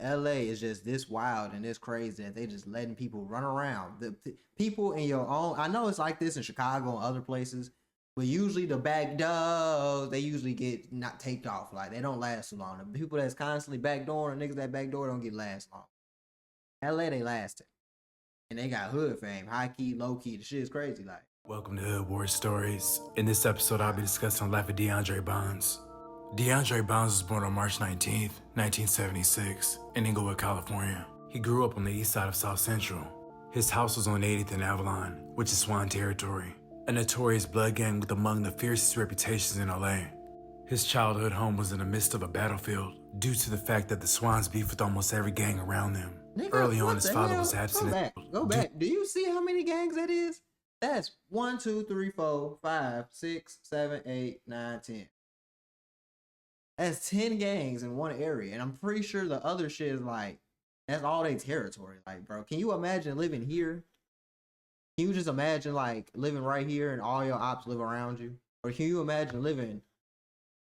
LA is just this wild and this crazy that they just letting people run around. The people in your own, I know it's like this in Chicago and other places, but usually the back doors, they usually get not taped off. Like they don't last too long. The people that's constantly backdooring, niggas that backdoor don't get last long. LA, they lasted. And they got hood fame, high key, low key. The shit is crazy. Like, welcome to Hood War Stories. In this episode, I'll be discussing the life of DeAndre Bonds. DeAndre Bonds was born on March 19th, 1976, in Inglewood, California. He grew up on the east side of South Central. His house was on 80th and Avalon, which is Swan territory, a notorious blood gang with among the fiercest reputations in LA. His childhood home was in the midst of a battlefield due to the fact that the Swans beef with almost every gang around them. nigga, Early what on, his the father hell? was absent. Go back. Do you see how many gangs that is? That's 1, 2, 3, 4, 5, 6, 7, 8, 9, 10. That's 10 gangs in one area. And I'm pretty sure the other shit is like, that's all they territory. Like, bro, can you imagine living here? Can you just imagine like living right here and all your ops live around you? Or can you imagine living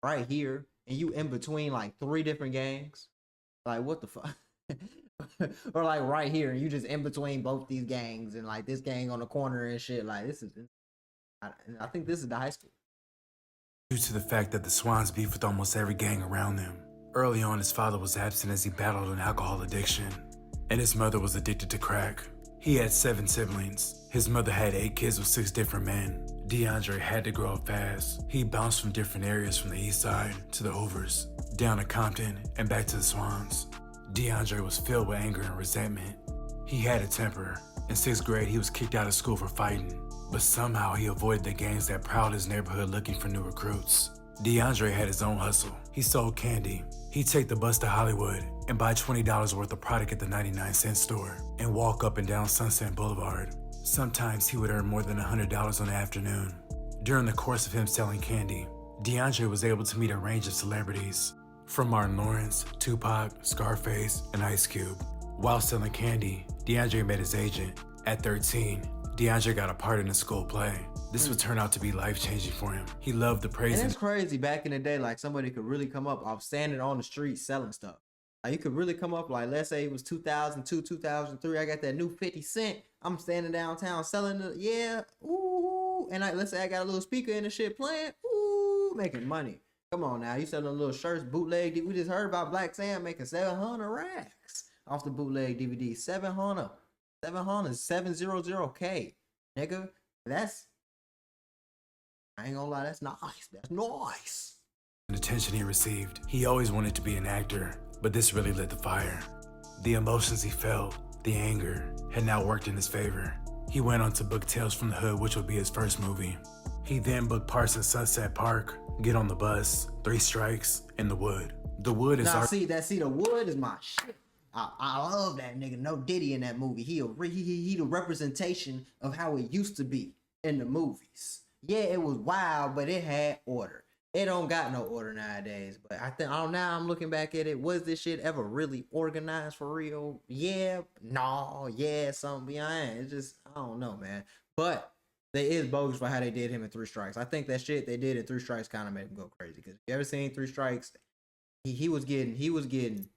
right here and you in between like 3 different gangs? Like, what the fuck? Or like right here and you just in between both these gangs and like this gang on the corner and shit. Like, this is, I think this is the high school. Due to the fact that the Swans beef with almost every gang around them. Early on, his father was absent as he battled an alcohol addiction, and his mother was addicted to crack. He had 7 siblings. His mother had 8 kids with 6 different men. DeAndre had to grow up fast. He bounced from different areas from the east side to the Overs, down to Compton, and back to the Swans. DeAndre was filled with anger and resentment. He had a temper. In 6th grade, he was kicked out of school for fighting, but somehow he avoided the gangs that prowled his neighborhood looking for new recruits. DeAndre had his own hustle. He sold candy. He'd take the bus to Hollywood and buy $20 worth of product at the 99-cent store and walk up and down Sunset Boulevard. Sometimes he would earn more than $100 on the afternoon. During the course of him selling candy, DeAndre was able to meet a range of celebrities, from Martin Lawrence, Tupac, Scarface, and Ice Cube. While selling candy, DeAndre met his agent. At 13, DeAndre got a part in a school play. This would turn out to be life-changing for him. He loved the praise. And it's crazy back in the day, like somebody could really come up off standing on the street selling stuff. Like you could really come up, like let's say it was 2002, 2003. I got that new 50 Cent. I'm standing downtown selling the, yeah, ooh. And let's say I got a little speaker in the shit playing, ooh, making money. Come on now, you selling little shirts, bootleg. We just heard about Black Sam making 700 racks off the bootleg DVD. 700, 700K, nigga. That's, I ain't gonna lie, that's nice. That's nice. The attention he received. He always wanted to be an actor, but this really lit the fire. The emotions he felt, the anger, had now worked in his favor. He went on to book Tales from the Hood, which would be his first movie. He then booked parts in Sunset Park, Get on the Bus, 3 Strikes, and The Wood. The Wood is The Wood is my shit. I love that nigga. No Diddy in that movie. He the representation of how it used to be in the movies. Yeah, it was wild, but it had order. It don't got no order nowadays. But I think now I'm looking back at it. Was this shit ever really organized for real? Yeah, no, yeah, something behind. It's just, I don't know, man. But they is bogus for how they did him in 3 Strikes. I think that shit they did in 3 Strikes kind of made him go crazy. Because you ever seen 3 Strikes? He was getting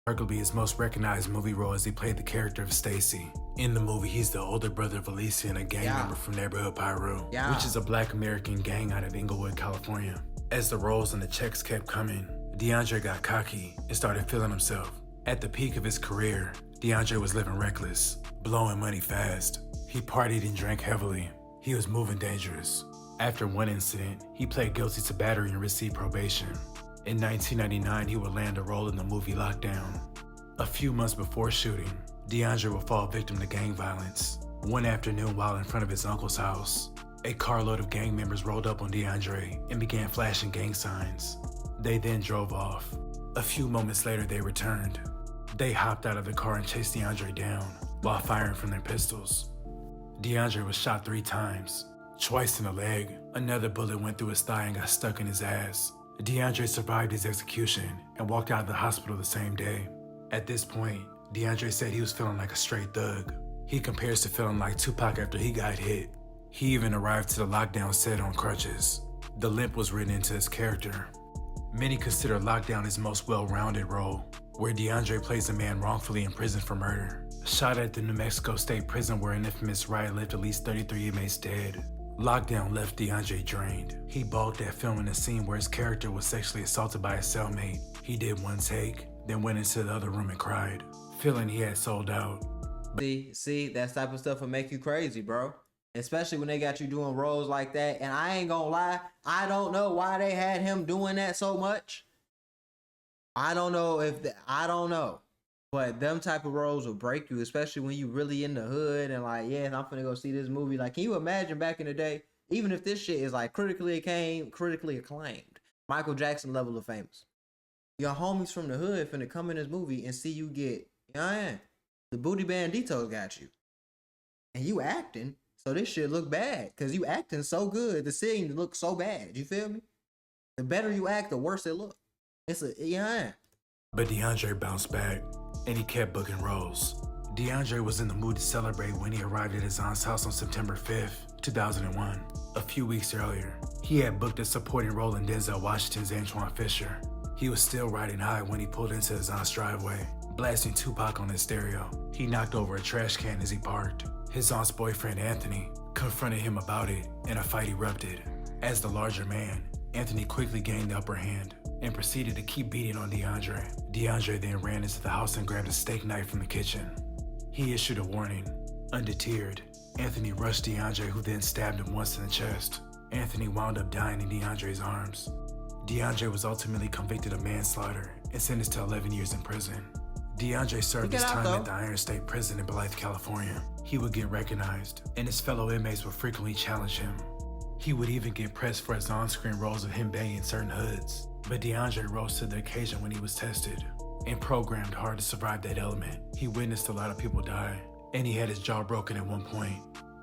arguably his most recognized movie role as he played the character of Stacy. In the movie, he's the older brother of Alicia and a gang member from Neighborhood Pyro, which is a Black American gang out of Inglewood, California. As the roles and the checks kept coming, DeAndre got cocky and started feeling himself. At the peak of his career, DeAndre was living reckless, blowing money fast. He partied and drank heavily. He was moving dangerous. After one incident, he pled guilty to battery and received probation. In 1999, he would land a role in the movie Lockdown. A few months before shooting, DeAndre would fall victim to gang violence. One afternoon while in front of his uncle's house, a carload of gang members rolled up on DeAndre and began flashing gang signs. They then drove off. A few moments later, they returned. They hopped out of the car and chased DeAndre down while firing from their pistols. DeAndre was shot 3 times, twice in the leg. Another bullet went through his thigh and got stuck in his ass. DeAndre survived his execution and walked out of the hospital the same day. At this point, DeAndre said he was feeling like a straight thug. He compares to feeling like Tupac after he got hit. He even arrived to the lockdown set on crutches. The limp was written into his character. Many consider Lockdown his most well-rounded role, where DeAndre plays a man wrongfully imprisoned for murder. Shot at the New Mexico State Prison where an infamous riot left at least 33 inmates dead, Lockdown left DeAndre drained. He balked at filming a scene where his character was sexually assaulted by his cellmate. He did one take, then went into the other room and cried, feeling he had sold out. See, that type of stuff will make you crazy, bro. Especially when they got you doing roles like that. And I ain't gonna lie, I don't know why they had him doing that so much. I don't know. But them type of roles will break you, especially when you really in the hood and like, yeah, I'm finna go see this movie. Like, can you imagine back in the day, even if this shit is like critically acclaimed, Michael Jackson level of famous, your homies from the hood finna come in this movie and see you get, the Booty Banditos got you. And you acting, so this shit look bad. Cause you acting so good, the scene looks so bad. You feel me? The better you act, the worse it look. But DeAndre bounced back, and he kept booking roles. DeAndre was in the mood to celebrate when he arrived at his aunt's house on September 5th, 2001. A few weeks earlier, he had booked a supporting role in Denzel Washington's Antwone Fisher. He was still riding high when he pulled into his aunt's driveway, blasting Tupac on his stereo. He knocked over a trash can as he parked. His aunt's boyfriend, Anthony, confronted him about it, and a fight erupted. As the larger man, Anthony quickly gained the upper hand and proceeded to keep beating on DeAndre. DeAndre then ran into the house and grabbed a steak knife from the kitchen. He issued a warning. Undeterred, Anthony rushed DeAndre, who then stabbed him once in the chest. Anthony wound up dying in DeAndre's arms. DeAndre was ultimately convicted of manslaughter and sentenced to 11 years in prison. DeAndre served his time at the Iron State Prison in Blythe, California. He would get recognized, and his fellow inmates would frequently challenge him. He would even get pressed for his on-screen roles of him banging certain hoods. But DeAndre rose to the occasion when he was tested and programmed hard to survive that element. He witnessed a lot of people die, and he had his jaw broken at one point.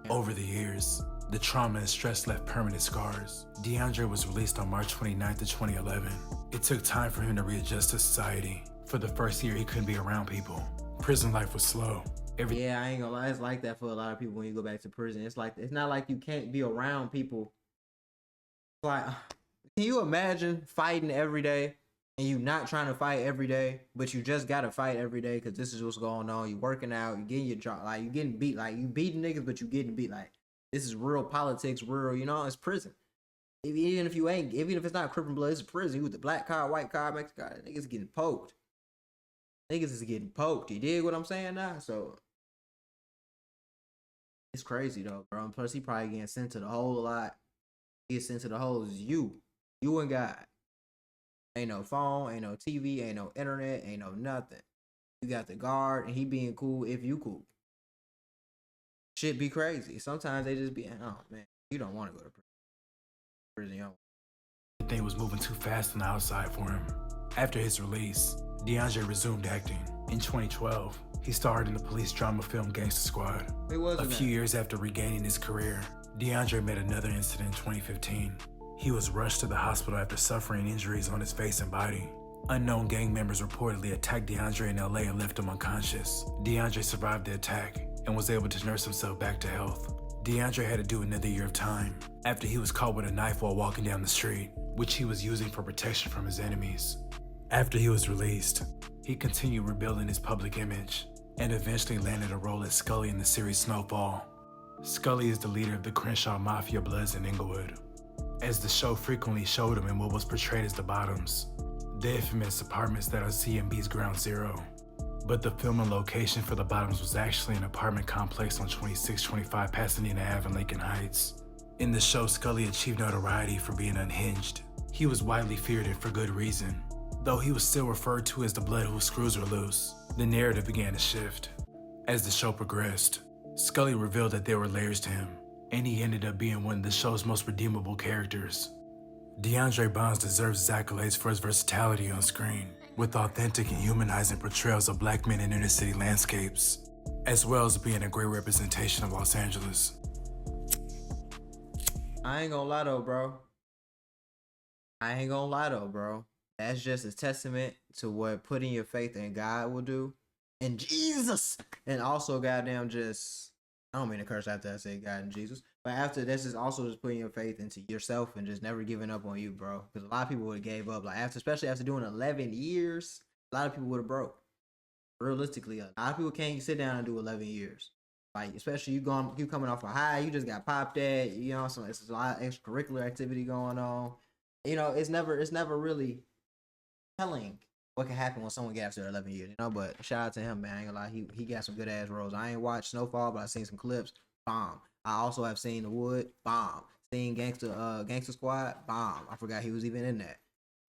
Over the years, the trauma and stress left permanent scars. DeAndre was released on March 29th of 2011. It took time for him to readjust to society. For the first year, he couldn't be around people. Prison life was slow. Yeah, I ain't gonna lie, it's like that for a lot of people when you go back to prison. It's not like you can't be around people. Like, can you imagine fighting every day and you not trying to fight every day, but you just gotta fight every day because this is what's going on. You working out, you getting your job, like you getting beat, like you beating niggas, but you getting beat. Like, this is real politics, real, it's prison. Even if it's not Crippin' Blood, it's a prison. You with the black card, white card, Mexican card, niggas getting poked. Niggas is getting poked. You dig what I'm saying now? So it's crazy though, bro. And plus, he probably getting sent to the hole a lot. He gets sent to the hole is you and God. Ain't no phone, ain't no TV, ain't no internet, ain't no nothing. You got the guard, and he being cool if you cool. Shit be crazy. Sometimes they just be, oh man, you don't want to go to prison. Everything was moving too fast on the outside for him. After his release, DeAndre resumed acting. In 2012, he starred in the police drama film Gangsta Squad. A few years after regaining his career, DeAndre met another incident in 2015. He was rushed to the hospital after suffering injuries on his face and body. Unknown gang members reportedly attacked DeAndre in LA and left him unconscious. DeAndre survived the attack and was able to nurse himself back to health. DeAndre had to do another year of time after he was caught with a knife while walking down the street, which he was using for protection from his enemies. After he was released, he continued rebuilding his public image and eventually landed a role as Scully in the series Snowfall. Scully is the leader of the Crenshaw Mafia Bloods in Inglewood, as the show frequently showed him in what was portrayed as the Bottoms, the infamous apartments that are CMB's Ground Zero. But the filming location for the Bottoms was actually an apartment complex on 2625 Pasadena Ave in Lincoln Heights. In the show, Scully achieved notoriety for being unhinged. He was widely feared and for good reason. Though he was still referred to as the blood whose screws were loose, the narrative began to shift. As the show progressed, Scully revealed that there were layers to him, and he ended up being one of the show's most redeemable characters. DeAndre Bonds deserves his accolades for his versatility on screen, with authentic and humanizing portrayals of black men in inner city landscapes, as well as being a great representation of Los Angeles. I ain't gonna lie though, bro. That's just a testament to what putting your faith in God will do. And Jesus! And also, goddamn, I don't mean to curse after I say God and Jesus, But after this is also just putting your faith into yourself and just never giving up on you, bro. Because a lot of people would have gave up. Like especially after doing 11 years, a lot of people would have broke. Realistically, a lot of people can't sit down and do 11 years. Like especially you coming off a high, you just got popped at. You know, so it's a lot of extracurricular activity going on. You know, it's never really telling what can happen when someone gets after 11 years. You know, but shout out to him, man. I ain't gonna lie, he got some good ass roles. I ain't watched Snowfall, but I seen some clips. Bomb. I also have seen The Wood. Bomb. Seen Gangster Squad. Bomb. I forgot he was even in that.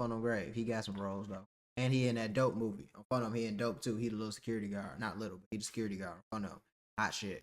On Grave. He got some roles though. And he in that Dope movie. On Fun him, he in Dope too. He the little security guard. Not little, but he the security guard. On Fun him. Hot shit.